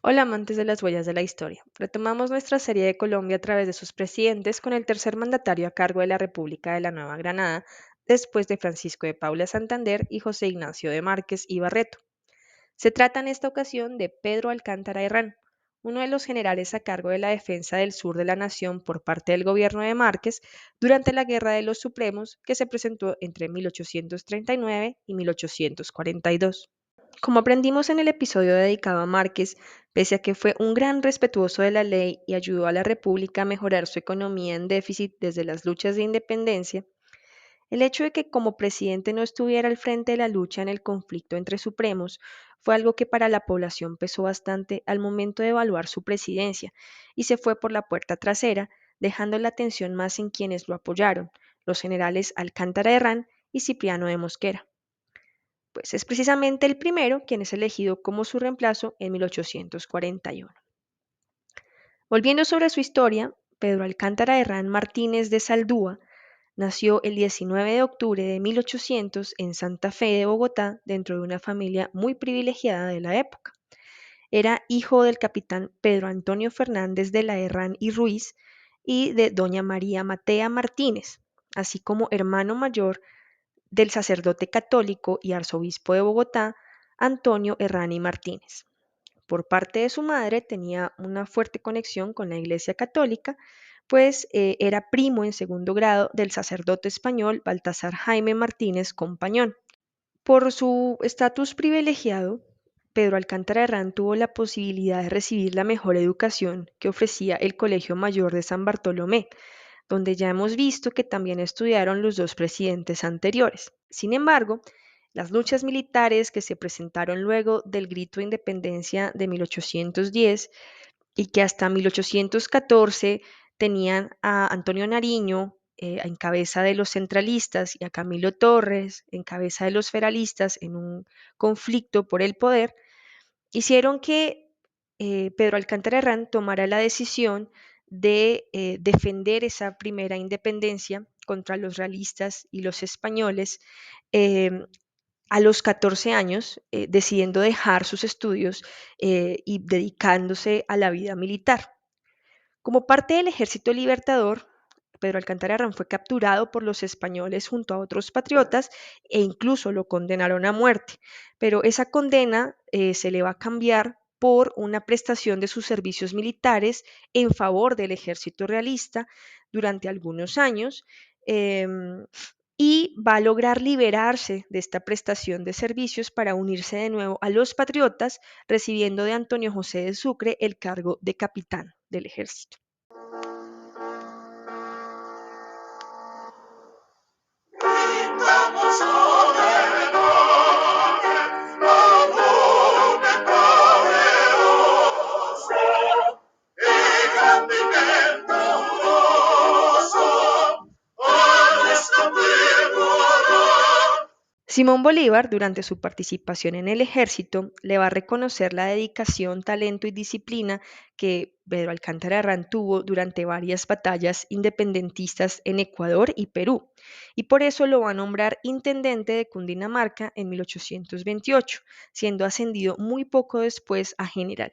Hola amantes de las huellas de la historia. Retomamos nuestra serie de Colombia a través de sus presidentes con el tercer mandatario a cargo de la República de la Nueva Granada, después de Francisco de Paula Santander y José Ignacio de Márquez y Barreto. Se trata en esta ocasión de Pedro Alcántara Herrán, uno de los generales a cargo de la defensa del sur de la nación por parte del gobierno de Márquez durante la Guerra de los Supremos que se presentó entre 1839 y 1842. Como aprendimos en el episodio dedicado a Márquez, pese a que fue un gran respetuoso de la ley y ayudó a la República a mejorar su economía en déficit desde las luchas de independencia, el hecho de que como presidente no estuviera al frente de la lucha en el conflicto entre supremos fue algo que para la población pesó bastante al momento de evaluar su presidencia y se fue por la puerta trasera, dejando la atención más en quienes lo apoyaron, los generales Alcántara Herrán y Cipriano de Mosquera. Pues es precisamente el primero quien es elegido como su reemplazo en 1841. Volviendo sobre su historia, Pedro Alcántara Herrán Martínez de Saldúa nació el 19 de octubre de 1800 en Santa Fe de Bogotá dentro de una familia muy privilegiada de la época. Era hijo del capitán Pedro Antonio Fernández de la Herrán y Ruiz y de doña María Matea Martínez, así como hermano mayor del sacerdote católico y arzobispo de Bogotá, Antonio Herrani Martínez. Por parte de su madre tenía una fuerte conexión con la Iglesia Católica, pues era primo en segundo grado del sacerdote español Baltasar Jaime Martínez Compañón. Por su estatus privilegiado, Pedro Alcántara Herrán tuvo la posibilidad de recibir la mejor educación que ofrecía el Colegio Mayor de San Bartolomé, donde ya hemos visto que también estudiaron los dos presidentes anteriores. Sin embargo, las luchas militares que se presentaron luego del grito de independencia de 1810 y que hasta 1814 tenían a Antonio Nariño en cabeza de los centralistas y a Camilo Torres en cabeza de los federalistas en un conflicto por el poder, hicieron que Pedro Alcántara Herrán tomara la decisión de defender esa primera independencia contra los realistas y los españoles eh, a los 14 años, decidiendo dejar sus estudios y dedicándose a la vida militar. Como parte del Ejército Libertador, Pedro Alcántara Herrán fue capturado por los españoles junto a otros patriotas e incluso lo condenaron a muerte, pero esa condena se le va a cambiar por una prestación de sus servicios militares en favor del ejército realista durante algunos años y va a lograr liberarse de esta prestación de servicios para unirse de nuevo a los patriotas, recibiendo de Antonio José de Sucre el cargo de capitán del ejército. Simón Bolívar, durante su participación en el ejército, le va a reconocer la dedicación, talento y disciplina que Pedro Alcántara Herrán tuvo durante varias batallas independentistas en Ecuador y Perú, y por eso lo va a nombrar intendente de Cundinamarca en 1828, siendo ascendido muy poco después a general.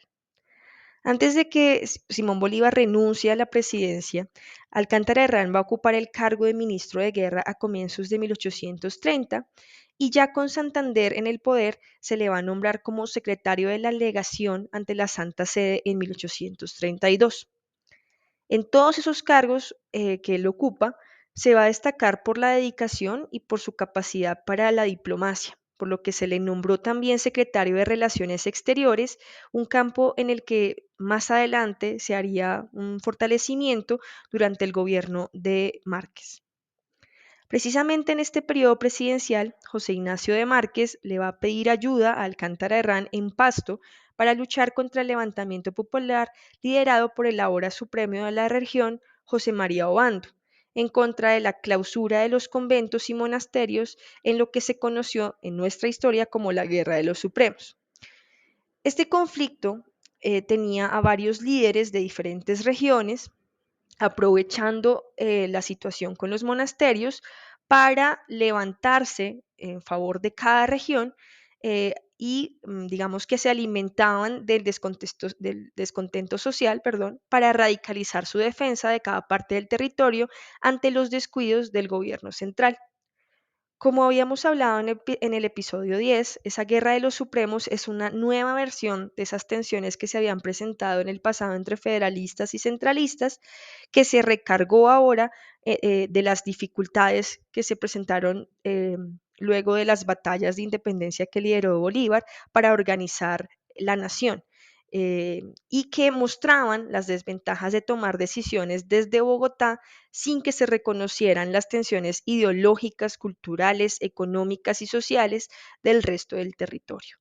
Antes de que Simón Bolívar renuncie a la presidencia, Alcántara Herrán va a ocupar el cargo de ministro de Guerra a comienzos de 1830 y ya con Santander en el poder se le va a nombrar como secretario de la legación ante la Santa Sede en 1832. En todos esos cargos que él ocupa, se va a destacar por la dedicación y por su capacidad para la diplomacia, por lo que se le nombró también secretario de Relaciones Exteriores, un campo en el que más adelante se haría un fortalecimiento durante el gobierno de Márquez. Precisamente en este periodo presidencial, José Ignacio de Márquez le va a pedir ayuda a Alcántara Herrán en Pasto para luchar contra el levantamiento popular liderado por el ahora supremo de la región, José María Obando, en contra de la clausura de los conventos y monasterios en lo que se conoció en nuestra historia como la Guerra de los Supremos. Este conflicto tenía a varios líderes de diferentes regiones aprovechando la situación con los monasterios para levantarse en favor de cada región y digamos que se alimentaban del descontento social, perdón, para radicalizar su defensa de cada parte del territorio ante los descuidos del gobierno central. Como habíamos hablado en el episodio 10, esa guerra de los supremos es una nueva versión de esas tensiones que se habían presentado en el pasado entre federalistas y centralistas, que se recargó ahora de las dificultades que se presentaron luego de las batallas de independencia que lideró Bolívar para organizar la nación. Y que mostraban las desventajas de tomar decisiones desde Bogotá sin que se reconocieran las tensiones ideológicas, culturales, económicas y sociales del resto del territorio.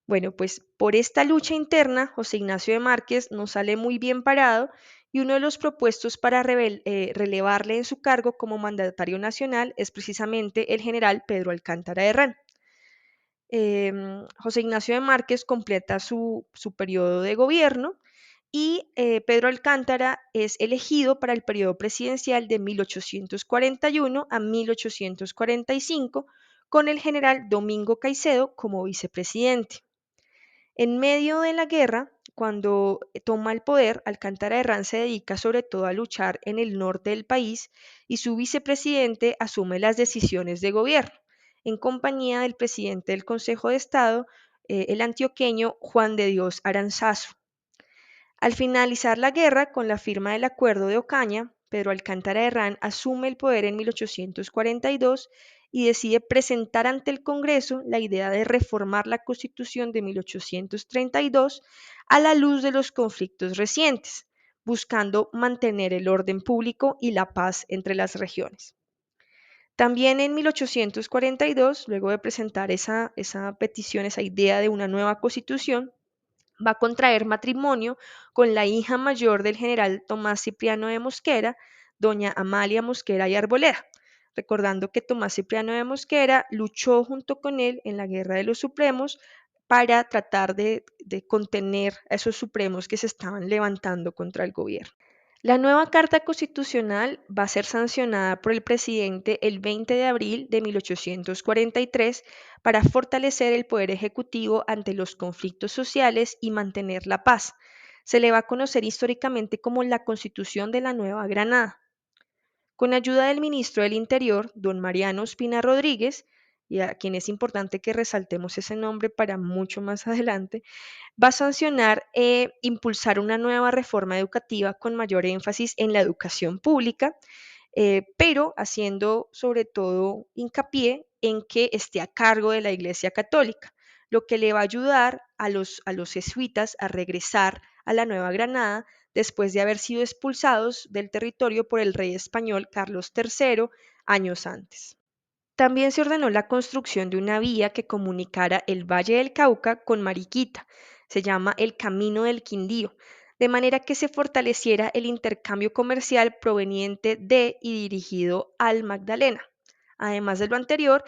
Bueno, pues por esta lucha interna, José Ignacio de Márquez no sale muy bien parado y uno de los propuestos para relevarle en su cargo como mandatario nacional es precisamente el general Pedro Alcántara Herrán. José Ignacio de Márquez completa su periodo de gobierno y Pedro Alcántara es elegido para el periodo presidencial de 1841 a 1845 con el general Domingo Caicedo como vicepresidente. En medio de la guerra, cuando toma el poder, Alcántara Herrán se dedica sobre todo a luchar en el norte del país y su vicepresidente asume las decisiones de gobierno, en compañía del presidente del Consejo de Estado, el antioqueño Juan de Dios Aranzazu. Al finalizar la guerra, con la firma del Acuerdo de Ocaña, Pedro Alcántara Herrán asume el poder en 1842 y decide presentar ante el Congreso la idea de reformar la Constitución de 1832 a la luz de los conflictos recientes, buscando mantener el orden público y la paz entre las regiones. También en 1842, luego de presentar esa petición, esa idea de una nueva constitución, va a contraer matrimonio con la hija mayor del general Tomás Cipriano de Mosquera, doña Amalia Mosquera y Arboleda, recordando que Tomás Cipriano de Mosquera luchó junto con él en la Guerra de los Supremos para tratar de contener a esos supremos que se estaban levantando contra el gobierno. La nueva Carta Constitucional va a ser sancionada por el presidente el 20 de abril de 1843 para fortalecer el poder ejecutivo ante los conflictos sociales y mantener la paz. Se le va a conocer históricamente como la Constitución de la Nueva Granada. Con ayuda del ministro del Interior, don Mariano Espina Rodríguez, y a quien es importante que resaltemos ese nombre para mucho más adelante, va a sancionar impulsar una nueva reforma educativa con mayor énfasis en la educación pública, pero haciendo sobre todo hincapié en que esté a cargo de la Iglesia Católica, lo que le va a ayudar a los jesuitas a regresar a la Nueva Granada después de haber sido expulsados del territorio por el rey español Carlos III años antes. También se ordenó la construcción de una vía que comunicara el Valle del Cauca con Mariquita, se llama el Camino del Quindío, de manera que se fortaleciera el intercambio comercial proveniente de y dirigido al Magdalena. Además de lo anterior,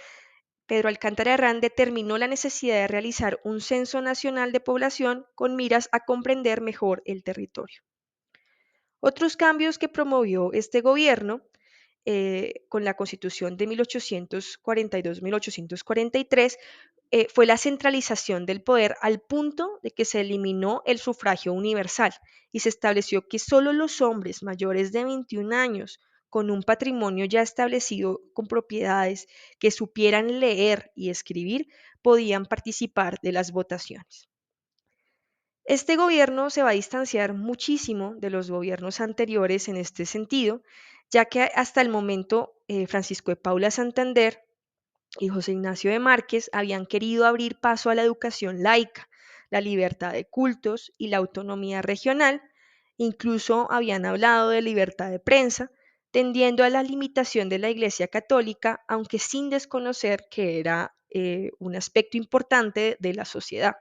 Pedro Alcántara Herrán determinó la necesidad de realizar un censo nacional de población con miras a comprender mejor el territorio. Otros cambios que promovió este gobierno con la Constitución de 1842-1843 fue la centralización del poder al punto de que se eliminó el sufragio universal y se estableció que solo los hombres mayores de 21 años con un patrimonio ya establecido con propiedades que supieran leer y escribir podían participar de las votaciones. Este gobierno se va a distanciar muchísimo de los gobiernos anteriores en este sentido, ya que hasta el momento Francisco de Paula Santander y José Ignacio de Márquez habían querido abrir paso a la educación laica, la libertad de cultos y la autonomía regional, incluso habían hablado de libertad de prensa, tendiendo a la limitación de la Iglesia Católica, aunque sin desconocer que era un aspecto importante de la sociedad.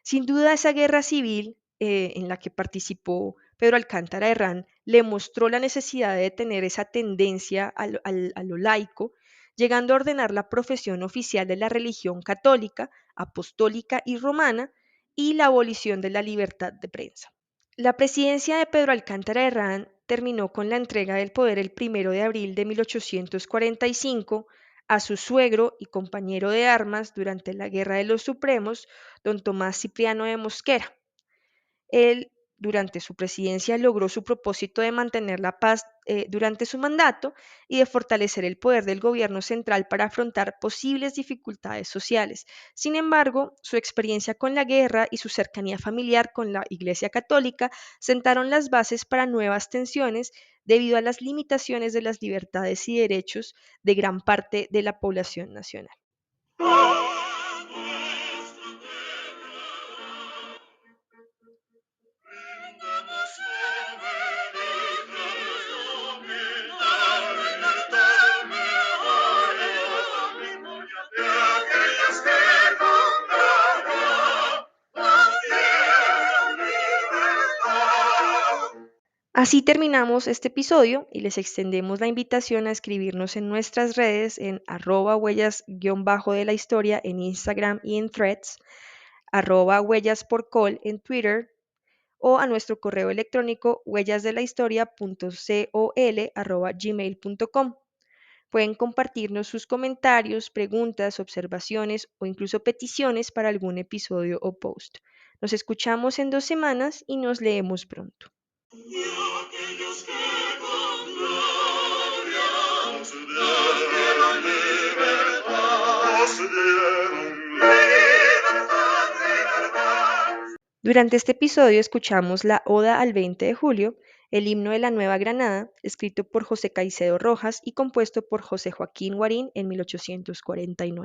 Sin duda, esa guerra civil en la que participó Pedro Alcántara Herrán le mostró la necesidad de tener esa tendencia a lo laico, llegando a ordenar la profesión oficial de la religión católica, apostólica y romana y la abolición de la libertad de prensa. La presidencia de Pedro Alcántara Herrán terminó con la entrega del poder el 1 de abril de 1845 a su suegro y compañero de armas durante la Guerra de los Supremos, don Tomás Cipriano de Mosquera. Él, durante su presidencia, logró su propósito de mantener la paz durante su mandato y de fortalecer el poder del gobierno central para afrontar posibles dificultades sociales. Sin embargo, su experiencia con la guerra y su cercanía familiar con la Iglesia Católica sentaron las bases para nuevas tensiones debido a las limitaciones de las libertades y derechos de gran parte de la población nacional. Así terminamos este episodio y les extendemos la invitación a escribirnos en nuestras redes en @huellas_de la historia en Instagram y en Threads, @huellasporcol en Twitter o a nuestro correo electrónico huellasdelahistoria.col@gmail.com. Pueden compartirnos sus comentarios, preguntas, observaciones o incluso peticiones para algún episodio o post. Nos escuchamos en 2 semanas y nos leemos pronto. Y aquellos que con gloria nos dieron libertad, nos dieron libertad. Durante este episodio escuchamos la Oda al 20 de julio, el himno de la Nueva Granada, escrito por José Caicedo Rojas y compuesto por José Joaquín Guarín en 1849.